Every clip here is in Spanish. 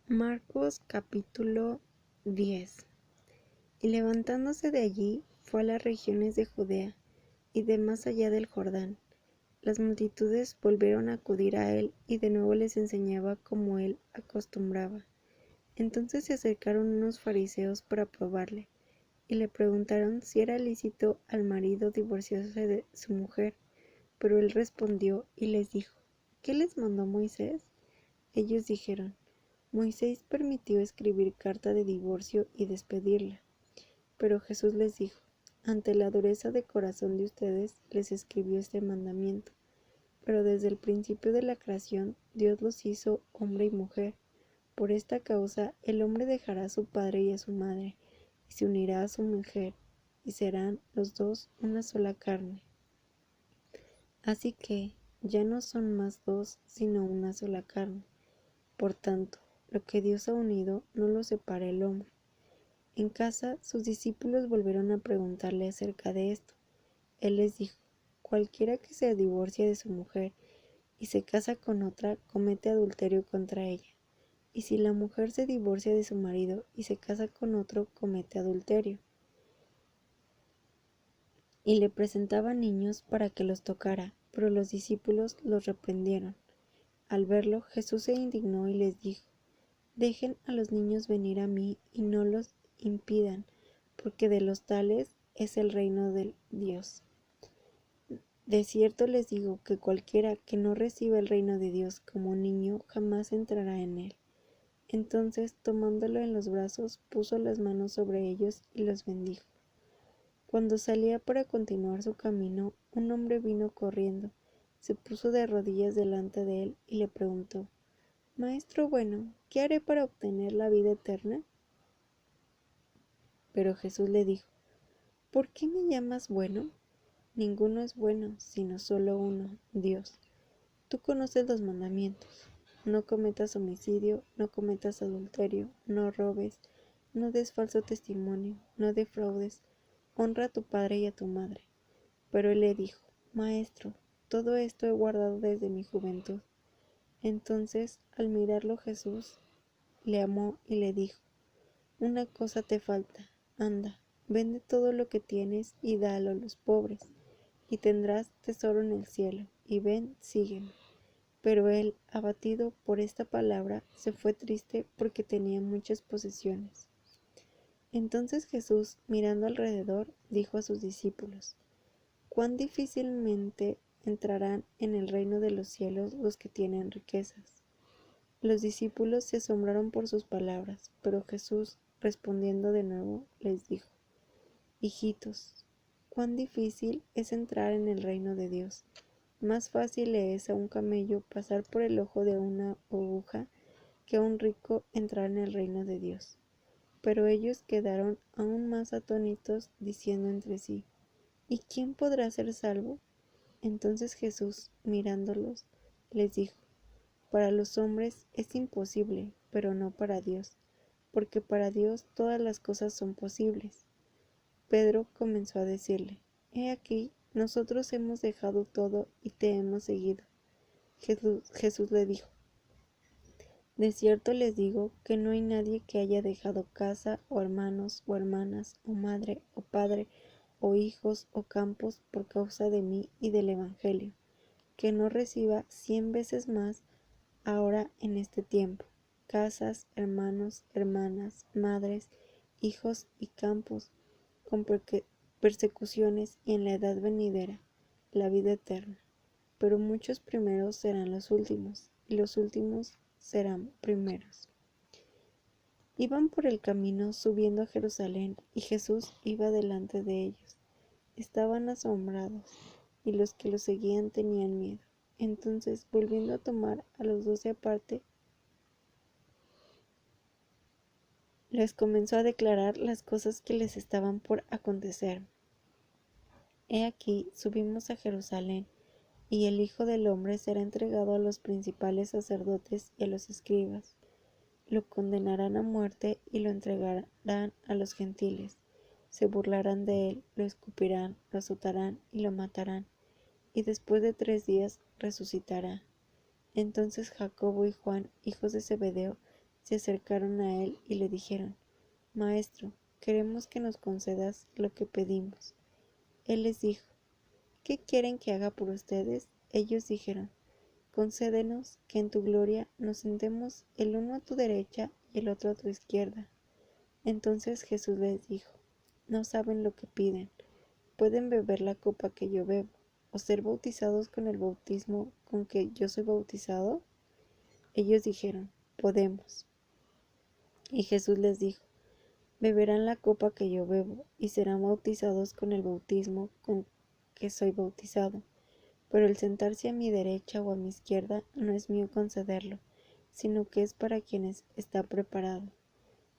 Marcos capítulo 10. Y levantándose de allí, fue a las regiones de Judea y de más allá del Jordán. Las multitudes volvieron a acudir a él, y de nuevo les enseñaba como él acostumbraba. Entonces se acercaron unos fariseos para probarle, y le preguntaron si era lícito al marido divorciarse de su mujer. Pero él respondió y les dijo: ¿Qué les mandó Moisés? Ellos dijeron: Moisés permitió escribir carta de divorcio y despedirla. Pero Jesús les dijo: ante la dureza de corazón de ustedes les escribió este mandamiento. Pero desde el principio de la creación Dios los hizo hombre y mujer. Por esta causa el hombre dejará a su padre y a su madre, y se unirá a su mujer, y serán los dos una sola carne. Así que ya no son más dos, sino una sola carne. Por tanto, lo que Dios ha unido no lo separa el hombre. En casa, sus discípulos volvieron a preguntarle acerca de esto. Él les dijo: cualquiera que se divorcie de su mujer y se casa con otra, comete adulterio contra ella. Y si la mujer se divorcia de su marido y se casa con otro, comete adulterio. Y le presentaba niños para que los tocara, pero los discípulos los reprendieron. Al verlo, Jesús se indignó y les dijo: dejen a los niños venir a mí y no los impidan, porque de los tales es el reino de Dios. De cierto les digo que cualquiera que no reciba el reino de Dios como un niño jamás entrará en él. Entonces, tomándolo en los brazos, puso las manos sobre ellos y los bendijo. Cuando salía para continuar su camino, un hombre vino corriendo, se puso de rodillas delante de él y le preguntó: Maestro bueno, ¿qué haré para obtener la vida eterna? Pero Jesús le dijo: ¿por qué me llamas bueno? Ninguno es bueno, sino solo uno, Dios. Tú conoces los mandamientos: no cometas homicidio, no cometas adulterio, no robes, no des falso testimonio, no defraudes, honra a tu padre y a tu madre. Pero él le dijo: Maestro, todo esto he guardado desde mi juventud. Entonces, al mirarlo Jesús le amó y le dijo: una cosa te falta, anda, vende todo lo que tienes y dalo a los pobres, y tendrás tesoro en el cielo, y ven, sígueme. Pero él, abatido por esta palabra, se fue triste porque tenía muchas posesiones. Entonces Jesús, mirando alrededor, dijo a sus discípulos: cuán difícilmente entrarán en el reino de los cielos los que tienen riquezas. Los discípulos se asombraron por sus palabras, pero Jesús, respondiendo de nuevo, les dijo: hijitos, cuán difícil es entrar en el reino de Dios. Más fácil le es a un camello pasar por el ojo de una aguja que a un rico entrar en el reino de Dios. Pero ellos quedaron aún más atónitos, diciendo entre sí: ¿y quién podrá ser salvo? Entonces Jesús, mirándolos, les dijo: para los hombres es imposible, pero no para Dios, porque para Dios todas las cosas son posibles. Pedro comenzó a decirle: he aquí, nosotros hemos dejado todo y te hemos seguido. Jesús le dijo: de cierto les digo que no hay nadie que haya dejado casa, o hermanos, o hermanas, o madre, o padre, o hijos, o campos, por causa de mí y del Evangelio, que no reciba 100 veces más ahora en este tiempo, casas, hermanos, hermanas, madres, hijos y campos, con persecuciones, y en la edad venidera la vida eterna. Pero muchos primeros serán los últimos, y los últimos serán primeros. Iban por el camino subiendo a Jerusalén, y Jesús iba delante de ellos. Estaban asombrados, y los que lo seguían tenían miedo. Entonces, volviendo a tomar a los 12 aparte, les comenzó a declarar las cosas que les estaban por acontecer. He aquí, subimos a Jerusalén, y el Hijo del Hombre será entregado a los principales sacerdotes y a los escribas. Lo condenarán a muerte y lo entregarán a los gentiles. Se burlarán de él, lo escupirán, lo azotarán y lo matarán, y después de 3 días resucitará. Entonces Jacobo y Juan, hijos de Zebedeo, se acercaron a él y le dijeron: Maestro, queremos que nos concedas lo que pedimos. Él les dijo: ¿Qué quieren que haga por ustedes? Ellos dijeron: Concédenos que en tu gloria nos sentemos el uno a tu derecha y el otro a tu izquierda. Entonces Jesús les dijo: No saben lo que piden. ¿Pueden beber la copa que yo bebo, o ser bautizados con el bautismo con que yo soy bautizado? Ellos dijeron: Podemos. Y Jesús les dijo: Beberán la copa que yo bebo, y serán bautizados con el bautismo con que soy bautizado. Pero el sentarse a mi derecha o a mi izquierda no es mío concederlo, sino que es para quienes está preparado.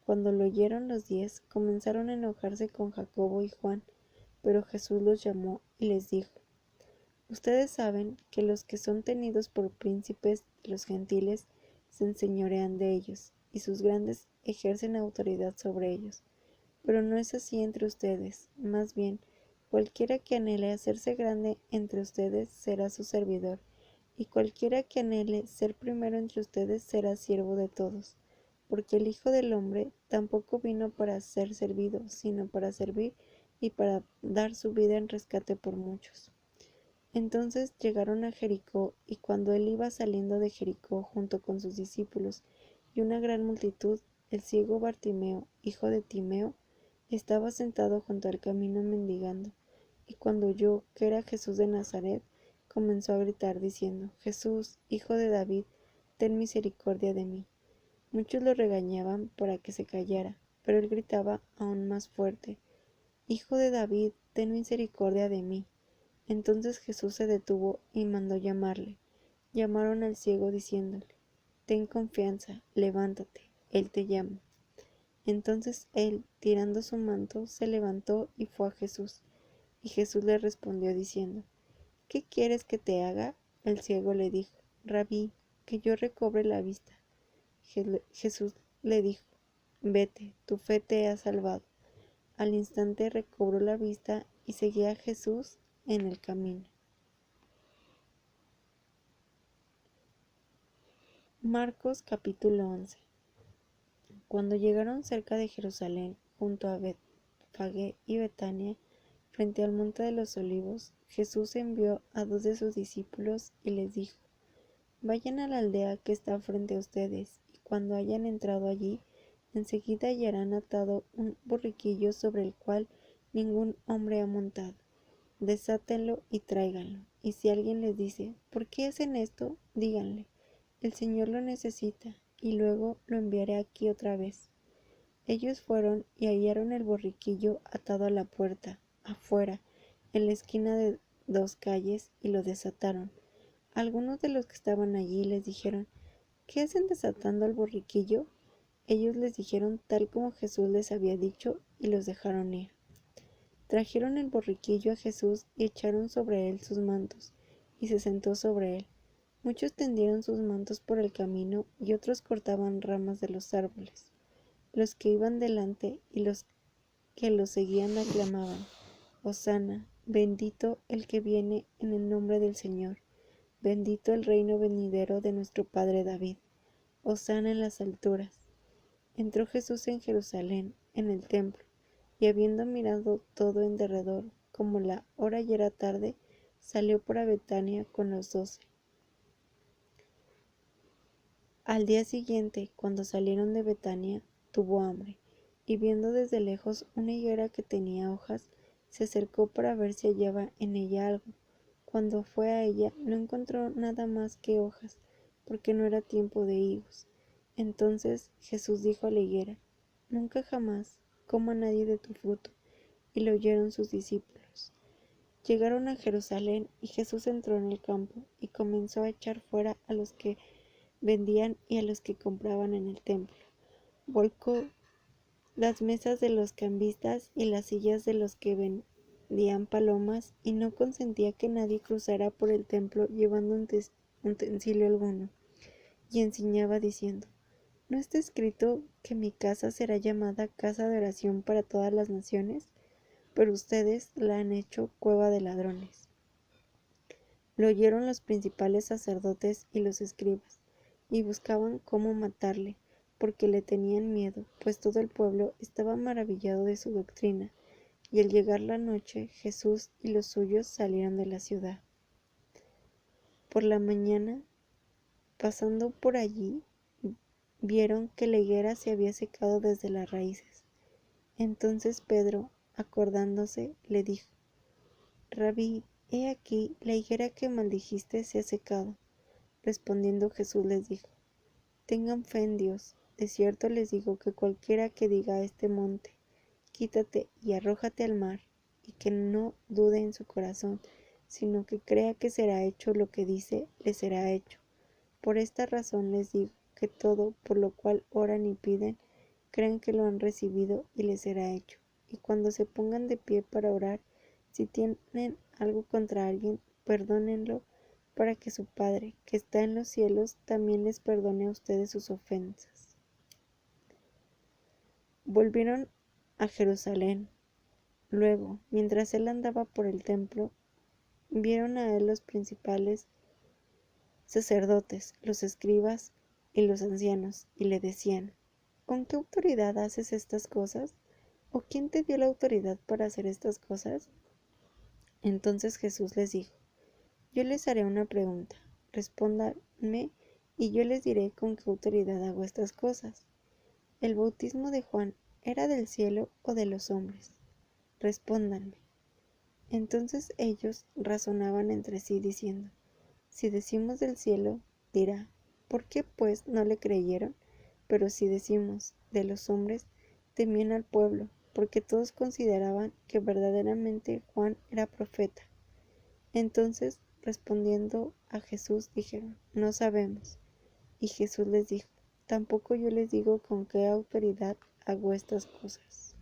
Cuando lo oyeron los 10, comenzaron a enojarse con Jacobo y Juan, pero Jesús los llamó y les dijo: Ustedes saben que los que son tenidos por príncipes de los gentiles se enseñorean de ellos, y sus grandes ejercen autoridad sobre ellos. Pero no es así entre ustedes, más bien, cualquiera que anhele hacerse grande entre ustedes será su servidor, y cualquiera que anhele ser primero entre ustedes será siervo de todos. Porque el Hijo del Hombre tampoco vino para ser servido, sino para servir y para dar su vida en rescate por muchos. Entonces llegaron a Jericó, y cuando él iba saliendo de Jericó junto con sus discípulos y una gran multitud, el ciego Bartimeo, hijo de Timeo, estaba sentado junto al camino mendigando, y cuando oyó que era Jesús de Nazaret, comenzó a gritar diciendo: Jesús, hijo de David, ten misericordia de mí. Muchos lo regañaban para que se callara, pero él gritaba aún más fuerte: Hijo de David, ten misericordia de mí. Entonces Jesús se detuvo y mandó llamarle. Llamaron al ciego diciéndole: Ten confianza, levántate, él te llama. Entonces él, tirando su manto, se levantó y fue a Jesús. Y Jesús le respondió diciendo: ¿Qué quieres que te haga? El ciego le dijo: Rabí, que yo recobre la vista. Jesús le dijo: Vete, tu fe te ha salvado. Al instante recobró la vista y seguía a Jesús en el camino. Marcos capítulo 11. Cuando llegaron cerca de Jerusalén, junto a Betfagé y Betania, frente al monte de los olivos, Jesús envió a 2 de sus discípulos y les dijo: Vayan a la aldea que está frente a ustedes, y cuando hayan entrado allí, enseguida hallarán atado un borriquillo sobre el cual ningún hombre ha montado. Desátenlo y tráiganlo. Y si alguien les dice: ¿Por qué hacen esto?, díganle: El Señor lo necesita, y luego lo enviaré aquí otra vez. Ellos fueron y hallaron el borriquillo atado a la puerta, afuera, en la esquina de 2 calles, y lo desataron. Algunos de los que estaban allí les dijeron: ¿Qué hacen desatando el borriquillo? Ellos les dijeron tal como Jesús les había dicho, y los dejaron ir. Trajeron el borriquillo a Jesús y echaron sobre él sus mantos, y se sentó sobre él. Muchos tendieron sus mantos por el camino, y otros cortaban ramas de los árboles. Los que iban delante y los que lo seguían aclamaban: Hosana, bendito el que viene en el nombre del Señor, bendito el reino venidero de nuestro padre David, Hosana en las alturas. Entró Jesús en Jerusalén, en el templo, y habiendo mirado todo en derredor, como la hora ya era tarde, salió para Betania con los 12. Al día siguiente, cuando salieron de Betania, tuvo hambre, y viendo desde lejos una higuera que tenía hojas, se acercó para ver si hallaba en ella algo. Cuando fue a ella, no encontró nada más que hojas, porque no era tiempo de higos. Entonces Jesús dijo a la higuera: Nunca jamás coma nadie de tu fruto. Y lo oyeron sus discípulos. Llegaron a Jerusalén, y Jesús entró en el campo, y comenzó a echar fuera a los que vendían y a los que compraban en el templo. Volcó las mesas de los cambistas y las sillas de los que vendían palomas, y no consentía que nadie cruzara por el templo llevando utensilio alguno. Y enseñaba diciendo: ¿No está escrito que mi casa será llamada casa de oración para todas las naciones? Pero ustedes la han hecho cueva de ladrones. Lo oyeron los principales sacerdotes y los escribas, y buscaban cómo matarle, porque le tenían miedo, pues todo el pueblo estaba maravillado de su doctrina. Y al llegar la noche, Jesús y los suyos salieron de la ciudad. Por la mañana, pasando por allí, vieron que la higuera se había secado desde las raíces. Entonces Pedro, acordándose, le dijo: Rabí, he aquí, la higuera que maldijiste se ha secado. Respondiendo Jesús les dijo: Tengan fe en Dios. De cierto les digo que cualquiera que diga a este monte: Quítate y arrójate al mar, y que no dude en su corazón, sino que crea que será hecho lo que dice, le será hecho. Por esta razón les digo que todo por lo cual oran y piden, crean que lo han recibido y les será hecho. Y cuando se pongan de pie para orar, si tienen algo contra alguien, perdónenlo, para que su Padre, que está en los cielos, también les perdone a ustedes sus ofensas. Volvieron a Jerusalén. Luego, mientras él andaba por el templo, vieron a él los principales sacerdotes, los escribas y los ancianos, y le decían: ¿Con qué autoridad haces estas cosas? ¿O quién te dio la autoridad para hacer estas cosas? Entonces Jesús les dijo: Yo les haré una pregunta, respóndanme, y yo les diré con qué autoridad hago estas cosas. ¿El bautismo de Juan era del cielo o de los hombres? Respóndanme. Entonces ellos razonaban entre sí, diciendo: Si decimos del cielo, dirá: ¿Por qué pues no le creyeron? Pero si decimos de los hombres, temían al pueblo, porque todos consideraban que verdaderamente Juan era profeta. Entonces, respondiendo a Jesús, dijeron: No sabemos. Y Jesús les dijo: Tampoco yo les digo con qué autoridad hago estas cosas.